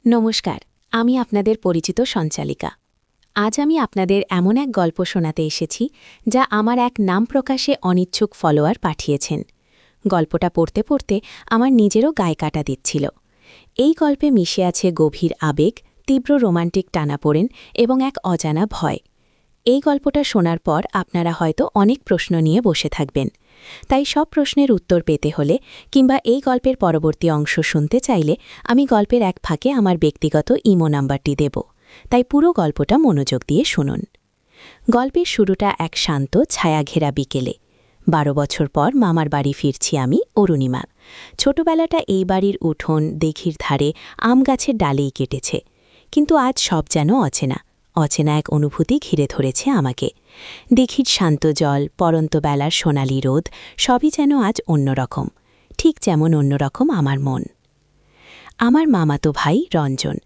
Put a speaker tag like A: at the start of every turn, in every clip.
A: নমস্কার, আমি আপনাদের পরিচিত সঞ্চালিকা। আজ আমি আপনাদের এমন এক গল্প শোনাতে এসেছি যা আমার এক নাম প্রকাশে অনিচ্ছুক ফলোয়ার পাঠিয়েছেন। গল্পটা পড়তে পড়তে আমার নিজেরও গায়ে কাটা দিচ্ছিল। এই গল্পে মিশে আছে গভীর আবেগ, তীব্র রোমান্টিক টানাপোড়েন এবং এক অজানা ভয়। এই গল্পটা শোনার পর আপনারা হয়তো অনেক প্রশ্ন নিয়ে বসে থাকবেন। তাই সব প্রশ্নের উত্তর পেতে হলে কিংবা এই গল্পের পরবর্তী অংশ শুনতে চাইলে আমি গল্পের এক ফাঁকে আমার ব্যক্তিগত ইমো নাম্বারটি দেব। তাই পুরো গল্পটা মনোযোগ দিয়ে শুনুন। গল্পের শুরুটা এক শান্ত ছায়াঘেরা বিকেলে। 12 বছর পর মামার বাড়ি ফিরছি আমি, অরুণিমা। ছোটবেলাটা এই বাড়ির উঠোন, দিঘির ধারে, আম গাছের ডালেই কেটেছে। কিন্তু আজ সব যেন অচেনা। অচেনা এক অনুভূতি ঘিরে ধরেছে আমাকে। দিঘির শান্ত জল, পরন্ত বেলার সোনালি রোদ, সবই যেন আজ অন্যরকম। ঠিক যেমন অন্যরকম আমার মন। আমার মামাতো ভাই রঞ্জন।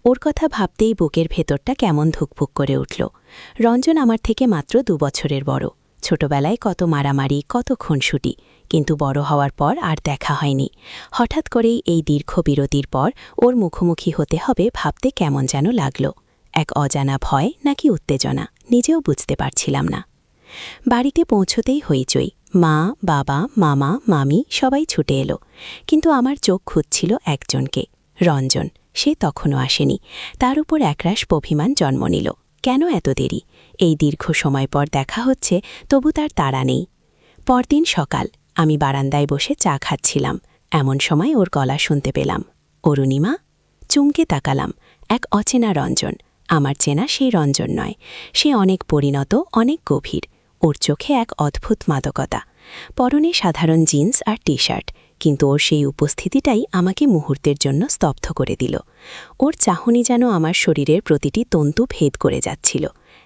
A: ওর কথা ভাবতেই বুকের ভেতরটা কেমন ধুকপুক করে উঠল। রঞ্জন আমার থেকে মাত্র 2 বছরের বড়। ছোটবেলায় কত মারামারি, কত খুনসুটি, কিন্তু বড় হওয়ার পর আর দেখা হয়নি। হঠাৎ করেই এই দীর্ঘ বিরতির পর ওর মুখোমুখি হতে হবে ভাবতে কেমন যেন লাগল। এক অজানা ভয় নাকি উত্তেজনা, নিজেও বুঝতে পারছিলাম না। বাড়িতে পৌঁছতেই হইচই। মা, বাবা, মামা, মামি সবাই ছুটে এলো। কিন্তু আমার চোখ খুঁজছিল একজনকে, রঞ্জন। সে তখনও আসেনি। তার উপর একরাশ অভিমান জন্ম নিল। কেন এত দেরি? এই দীর্ঘ সময় পর দেখা হচ্ছে, তবু তার তাড়া নেই। পরদিন সকাল, আমি বারান্দায় বসে চা খাচ্ছিলাম। এমন সময় ওর গলা শুনতে পেলাম, অরুণিমা। চমকে তাকালাম। এক অচেনা রঞ্জন। আমার চেনা সেই রঞ্জন নয়। সে অনেক পরিণত, অনেক গভীর। ওর চোখে এক অদ্ভুত মাদকতা। পরনে সাধারণ জিন্স আর টি শার্ট, কিন্তু ওর সেই উপস্থিতিটাই আমাকে মুহূর্তের জন্য স্তব্ধ করে দিল। ওর চাহনি যেন আমার শরীরের প্রতিটি তন্তু ভেদ করে যাচ্ছিল।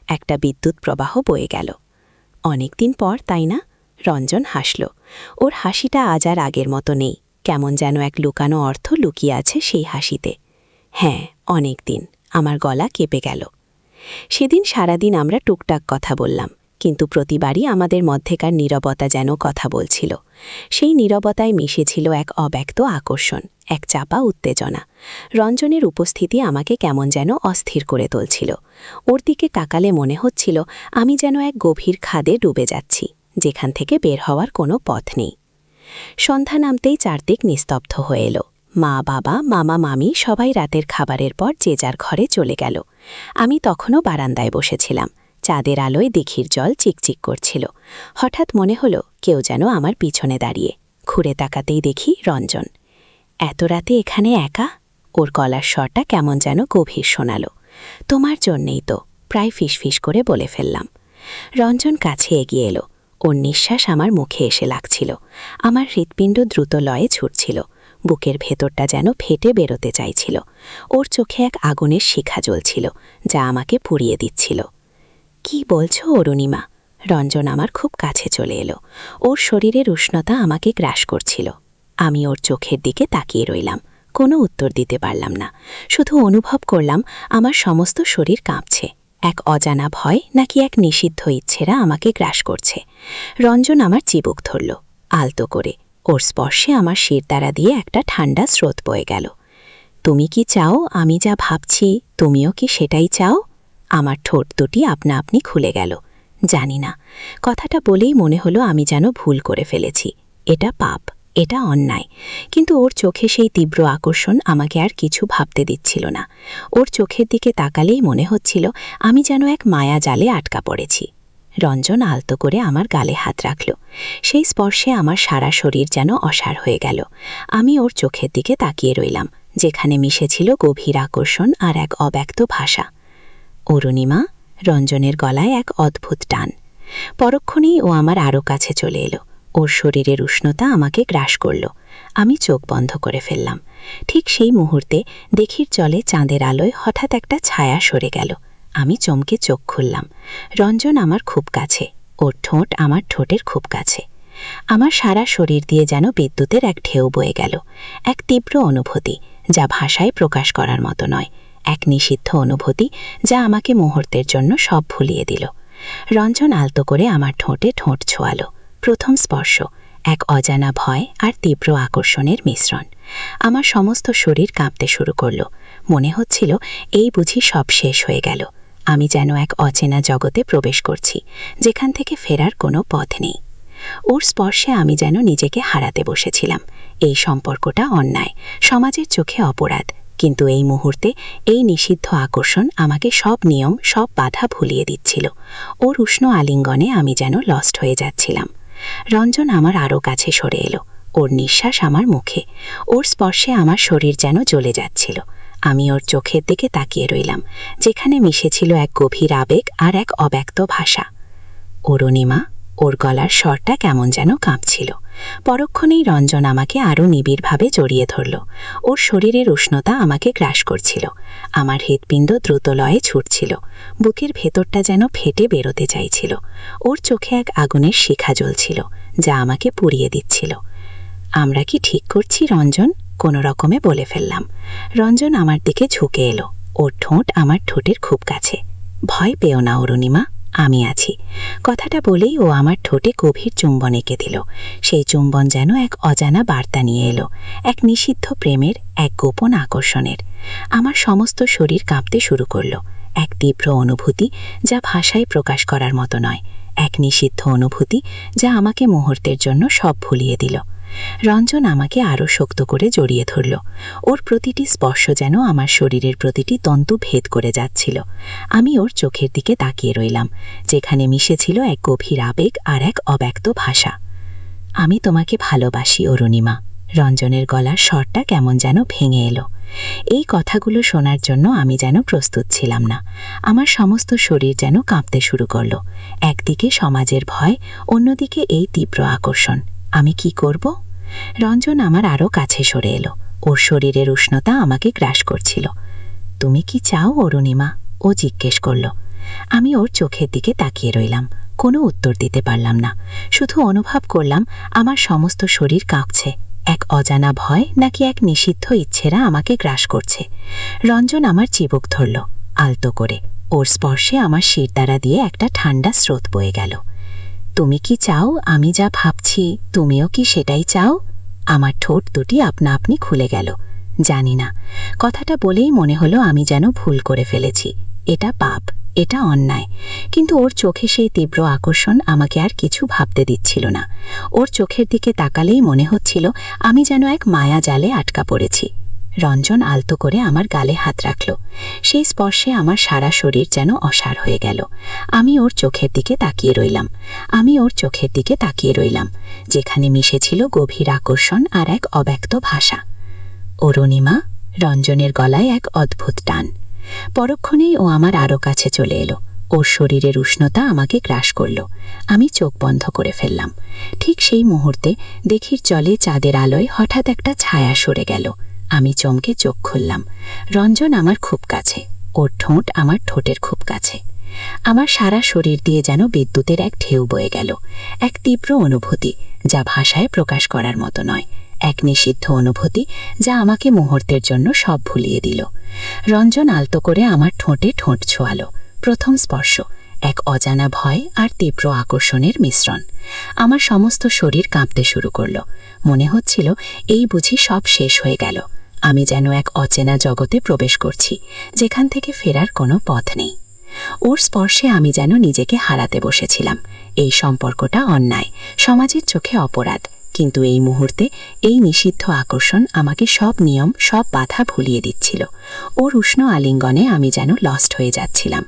A: একটা বিদ্যুৎ প্রবাহ বয়ে গেল। অনেকদিন পর, তাই না? রঞ্জন হাসল। ওর হাসিটা আজ আর আগের মতো নেই। কেমন যেন এক লুকানো অর্থ লুকিয়ে আছে সেই হাসিতে। হ্যাঁ, অনেক দিন। আমার গলা কেঁপে গেল। সেদিন সারাদিন আমরা টুকটাক কথা বললাম, কিন্তু প্রতিবারই আমাদের মধ্যেকার নীরবতা যেন কথা বলছিল। সেই নীরবতায় মিশেছিল এক অব্যক্ত আকর্ষণ, এক চাপা উত্তেজনা। রঞ্জনের উপস্থিতি আমাকে কেমন যেন অস্থির করে তুলছিল। ওর দিকে তাকালে মনে হচ্ছিল আমি যেন এক গভীর খাদে ডুবে যাচ্ছি, যেখান থেকে বের হওয়ার কোনো পথ নেই। সন্ধ্যা নামতেই চারদিক নিস্তব্ধ হয়ে এলো। মা, বাবা, মামা, মামি সবাই রাতের খাবারের পর যে যার ঘরে চলে গেল। আমি তখনও বারান্দায় বসেছিলাম। চাঁদের আলোয় দিঘির জল চিকচিক করছিল। হঠাৎ মনে হলো কেউ যেন আমার পিছনে দাঁড়িয়ে। ঘুরে তাকাতেই দেখি রঞ্জন। এত রাতে এখানে একা? ওর গলার স্বরটা কেমন যেন গভীর শোনালো। তোমার জন্যেই তো, প্রায় ফিসফিস করে বলে ফেললাম। রঞ্জন কাছে এগিয়ে এলো। ওর নিঃশ্বাস আমার মুখে এসে লাগছিল। আমার হৃৎপিণ্ড দ্রুত লয়ে ছুটছিল। বুকের ভেতরটা যেন ফেটে বেরোতে চাইছিল। ওর চোখে এক আগুনের শিখা জ্বলছিল, যা আমাকে পুড়িয়ে দিচ্ছিল। কি বলছো অরুণিমা? রঞ্জন আমার খুব কাছে চলে এলো। ওর শরীরের উষ্ণতা আমাকে গ্রাস করছিল। আমি ওর চোখের দিকে তাকিয়ে রইলাম। কোনো উত্তর দিতে পারলাম না। শুধু অনুভব করলাম আমার সমস্ত শরীর কাঁপছে। এক অজানা ভয় নাকি এক নিষিদ্ধ ইচ্ছেরা আমাকে গ্রাস করছে। রঞ্জন আমার চিবুক ধরল, আলতো করে। ওর স্পর্শে আমার শিরদাঁড়া দিয়ে একটা ঠান্ডা স্রোত বয়ে গেল। তুমি কি চাও আমি যা ভাবছি, তুমিও কি সেটাই চাও? আমার ঠোঁট দুটি আপনা আপনি খুলে গেল। জানি না, কথাটা বলেই মনে হলো আমি যেন ভুল করে ফেলেছি। এটা পাপ, এটা অন্যায়। কিন্তু ওর চোখে সেই তীব্র আকর্ষণ আমাকে আর কিছু ভাবতে দিচ্ছিল না। ওর চোখের দিকে তাকালেই মনে হচ্ছিল আমি যেন এক মায়া জালে আটকা পড়েছি। রঞ্জন আলতো করে আমার গালে হাত রাখল। সেই স্পর্শে আমার সারা শরীর যেন অসাড় হয়ে গেল। আমি ওর চোখের দিকে তাকিয়ে রইলাম, যেখানে মিশেছিল গভীর আকর্ষণ আর এক অব্যক্ত ভাষা। অরুণিমা। রঞ্জনের গলায় এক অদ্ভুত টান। পরক্ষণেই ও আমার আরও কাছে চলে এলো। ওর শরীরের উষ্ণতা আমাকে গ্রাস করল। আমি চোখ বন্ধ করে ফেললাম। ঠিক সেই মুহূর্তে দিঘির জলে চাঁদের আলোয় হঠাৎ একটা ছায়া সরে গেল। আমি চমকে চোখ খুললাম। রঞ্জন আমার খুব কাছে, ওর ঠোঁট আমার ঠোঁটের খুব কাছে। আমার সারা শরীর দিয়ে যেন বিদ্যুতের এক ঢেউ বয়ে গেল। এক তীব্র অনুভূতি, যা ভাষায় প্রকাশ করার মতো নয়। এক নিষিদ্ধ অনুভূতি, যা আমাকে মুহূর্তের জন্য সব ভুলিয়ে দিল। রঞ্জন আলতো করে আমার ঠোঁটে ঠোঁট ছোঁয়ালো। প্রথম স্পর্শ, এক অজানা ভয় আর তীব্র আকর্ষণের মিশ্রণ। আমার সমস্ত শরীর কাঁপতে শুরু করল। মনে হচ্ছিল এই বুঝি সব শেষ হয়ে গেল। আমি যেন এক অচেনা জগতে প্রবেশ করছি, যেখান থেকে ফেরার কোনো পথ নেই। ওর স্পর্শে আমি যেন নিজেকে হারাতে বসেছিলাম। এই সম্পর্কটা অন্যায়, সমাজের চোখে অপরাধ, কিন্তু এই মুহূর্তে এই নিষিদ্ধ আকর্ষণ আমাকে সব নিয়ম, সব বাধা ভুলিয়ে দিচ্ছিল। ওর উষ্ণ আলিঙ্গনে আমি যেন লস্ট হয়ে যাচ্ছিলাম। রঞ্জন আমার আরও কাছে সরে এলো। ওর নিঃশ্বাস আমার মুখে, ওর স্পর্শে আমার শরীর যেন জ্বলে যাচ্ছিল। আমি ওর চোখের দিকে তাকিয়ে রইলাম, যেখানে মিশেছিল এক গভীর আবেগ আর এক অব্যক্ত ভাষা। অরুণিমা। ওর গলার স্বরটা কেমন যেন কাঁপছিল। পরক্ষণেই রঞ্জন আমাকে আরও নিবিড়ভাবে জড়িয়ে ধরল। ওর শরীরের উষ্ণতা আমাকে গ্রাস করছিল। আমার হৃৎপিণ্ড দ্রুত লয়ে ছুটছিল, বুকের ভেতরটা যেন ফেটে বেরোতে চাইছিল। ওর চোখে এক আগুনের শিখা জ্বলছিল, যা আমাকে পুড়িয়ে দিচ্ছিল। আমরা কি ঠিক করছি রঞ্জন? কোনো রকমে বলে ফেললাম। রঞ্জন আমার দিকে ঝুঁকে এলো, ওর ঠোঁট আমার ঠোঁটের খুব কাছে। ভয় পেও না অরুণিমা, আমি আছি। কথাটা বলেই ও আমার ঠোঁটে গভীর চুম্বন এঁকে দিল। সেই চুম্বন যেন এক অজানা বার্তা নিয়ে এলো, এক নিষিদ্ধ প্রেমের, এক গোপন আকর্ষণের। আমার সমস্ত শরীর কাঁপতে শুরু করলো। এক তীব্র অনুভূতি, যা ভাষায় প্রকাশ করার মতো নয়। এক নিষিদ্ধ অনুভূতি, যা আমাকে মুহূর্তের জন্য সব ভুলিয়ে দিল। রঞ্জন আমাকে আরও শক্ত করে জড়িয়ে ধরল। ওর প্রতিটি স্পর্শ যেন আমার শরীরের প্রতিটি তন্তু ভেদ করে যাচ্ছিল। আমি ওর চোখের দিকে তাকিয়ে রইলাম, যেখানে মিশেছিল এক গভীর আবেগ আর এক অব্যক্ত ভাষা। আমি তোমাকে ভালোবাসি অরুণিমা। রঞ্জনের গলার স্বরটা কেমন যেন ভেঙে এলো। এই কথাগুলো শোনার জন্য আমি যেন প্রস্তুত ছিলাম না। আমার সমস্ত শরীর যেন কাঁপতে শুরু করল। একদিকে সমাজের ভয়, অন্যদিকে এই তীব্র আকর্ষণ। আমি কি করব? রঞ্জন আমার আরও কাছে সরে এলো। ওর শরীরের উষ্ণতা আমাকে গ্রাস করছিল। তুমি কি চাও অরুণিমা? ও জিজ্ঞেস করল। আমি ওর চোখের দিকে তাকিয়ে রইলাম, কোনো উত্তর দিতে পারলাম না। শুধু অনুভব করলাম আমার সমস্ত শরীর কাঁপছে। এক অজানা ভয় নাকি এক নিষিদ্ধ ইচ্ছেরা আমাকে গ্রাস করছে। রঞ্জন আমার চিবুক ধরল আলতো করে। ওর স্পর্শে আমার শিরদাঁড়া দিয়ে একটা ঠান্ডা স্রোত বয়ে গেল। তুমি কি চাও আমি যা ভাবছি, তুমিও কি সেটাই চাও? আমার ঠোঁট দুটি আপনা আপনি খুলে গেল। জানি না, কথাটা বলেই মনে হলো আমি যেন ভুল করে ফেলেছি। এটা পাপ, এটা অন্যায়। কিন্তু ওর চোখে সেই তীব্র আকর্ষণ আমাকে আর কিছু ভাবতে দিচ্ছিল না। ওর চোখের দিকে তাকালেই মনে হচ্ছিল আমি যেন এক মায়া জালে আটকা পড়েছি। রঞ্জন আলতো করে আমার গালে হাত রাখল। সেই স্পর্শে আমার সারা শরীর যেন অসাড় হয়ে গেল। আমি ওর চোখের দিকে তাকিয়ে রইলাম, যেখানে মিশেছিল গভীর আকর্ষণ আর এক অব্যক্ত ভাষা। অরুণিমা। রঞ্জনের গলায় এক অদ্ভুত টান। পরক্ষণেই ও আমার আরও কাছে চলে এলো। ওর শরীরের উষ্ণতা আমাকে গ্রাস করল। আমি চোখ বন্ধ করে ফেললাম। ঠিক সেই মুহূর্তে দিঘির জলে চাঁদের আলোয় হঠাৎ একটা ছায়া সরে গেল। আমি চমকে চোখ খুললাম। রঞ্জন আমার খুব কাছে, ওর ঠোঁট আমার ঠোঁটের খুব কাছে। আমার সারা শরীর দিয়ে যেন বিদ্যুতের এক ঢেউ বয়ে গেল। এক তীব্র অনুভূতি, যা ভাষায় প্রকাশ করার মতো নয়। এক নিষিদ্ধ অনুভূতি, যা আমাকে মুহূর্তের জন্য সব ভুলিয়ে দিল। রঞ্জন আলতো করে আমার ঠোঁটে ঠোঁট ছোঁয়ালো। প্রথম স্পর্শ, এক অজানা ভয় আর তীব্র আকর্ষণের মিশ্রণ। আমার সমস্ত শরীর কাঁপতে শুরু করল। মনে হচ্ছিল এই বুঝি সব শেষ হয়ে গেল। আমি যেন এক অচেনা জগতে প্রবেশ করছি, যেখান থেকে ফেরার কোনো পথ নেই। ওর স্পর্শে আমি যেন নিজেকে হারাতে বসেছিলাম। এই সম্পর্কটা অন্যায়, সমাজের চোখে অপরাধ, কিন্তু এই মুহূর্তে এই নিষিদ্ধ আকর্ষণ আমাকে সব নিয়ম, সব বাধা ভুলিয়ে দিচ্ছিল। ওর উষ্ণ আলিঙ্গনে আমি যেন লস্ট হয়ে যাচ্ছিলাম।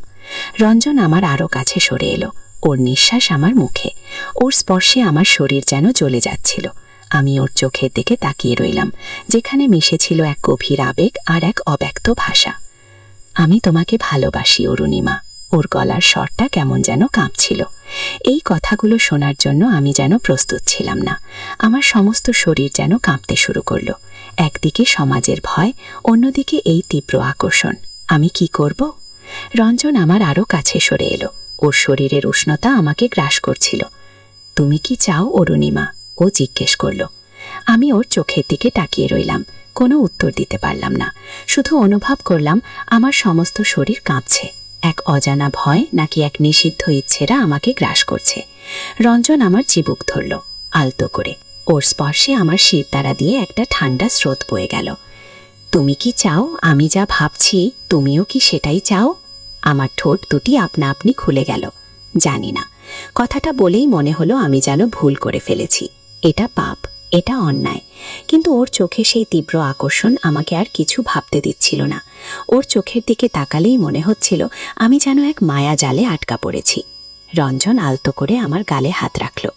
A: রঞ্জন আমার আরও কাছে সরে এলো। ওর নিঃশ্বাস আমার মুখে, ওর স্পর্শে আমার শরীর যেন জ্বলে যাচ্ছিল। আমি ওর চোখের দিকে তাকিয়ে রইলাম, যেখানে মিশেছিল এক গভীর আবেগ আর এক অব্যক্ত ভাষা। আমি তোমাকে ভালোবাসি অরুণিমা। ওর গলার স্বরটা কেমন যেন কাঁপছিল। এই কথাগুলো শোনার জন্য আমি যেন প্রস্তুত ছিলাম না। আমার সমস্ত শরীর যেন কাঁপতে শুরু করলো। একদিকে সমাজের ভয়, অন্যদিকে এই তীব্র আকর্ষণ। আমি কি করব? রঞ্জন আমার আরও কাছে সরে এলো। ওর শরীরের উষ্ণতা আমাকে গ্রাস করছিল। তুমি কি চাও অরুণিমা? ও জিজ্ঞেস করল। আমি ওর চোখের দিকে তাকিয়ে রইলাম, কোনো উত্তর দিতে পারলাম না। শুধু অনুভব করলাম আমার সমস্ত শরীর কাঁপছে। এক অজানা ভয় নাকি এক নিষিদ্ধ ইচ্ছেরা আমাকে গ্রাস করছে। রঞ্জন আমার চিবুক ধরল আলতো করে। ওর স্পর্শে আমার শিরদাঁড়া দিয়ে একটা ঠান্ডা স্রোত বয়ে গেল। তুমি কি চাও আমি যা ভাবছি তুমিও কি সেটাই চাও? আমার ঠোঁট দুটি আপনা আপনি খুলে গেল। জানি না, কথাটা বলেই মনে হলো আমি যেন ভুল করে ফেলেছি। এটা পাপ, এটা অন্যায়। কিন্তু ওর চোখে সেই তীব্র আকর্ষণ আমাকে আর কিছু ভাবতে দিচ্ছিল না। ওর চোখের দিকে তাকালেই মনে হচ্ছিল আমি যেন এক মায়া জালে আটকা পড়েছি। রঞ্জন আলতো করে আমার গালে হাত রাখল।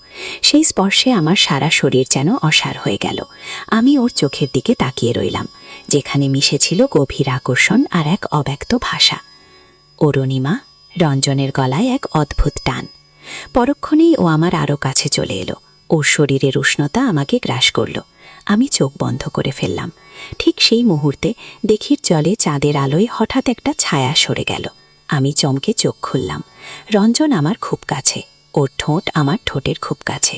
A: সেই স্পর্শে আমার সারা শরীর যেন অসাড় হয়ে গেল। আমি ওর চোখের দিকে তাকিয়ে রইলাম, যেখানে মিশেছিল গভীর আকর্ষণ আর এক অব্যক্ত ভাষা। অরুণিমা। রঞ্জনের গলায় এক অদ্ভুত টান। পরক্ষণেই ও আমার আরও কাছে চলে এলো। ওর শরীরের উষ্ণতা আমাকে গ্রাস করল। আমি চোখ বন্ধ করে ফেললাম। ঠিক সেই মুহূর্তে দিঘির জলে চাঁদের আলোয় হঠাৎ একটা ছায়া সরে গেল। আমি চমকে চোখ খুললাম। রঞ্জন আমার খুব কাছে, ওর ঠোঁট আমার ঠোঁটের খুব কাছে।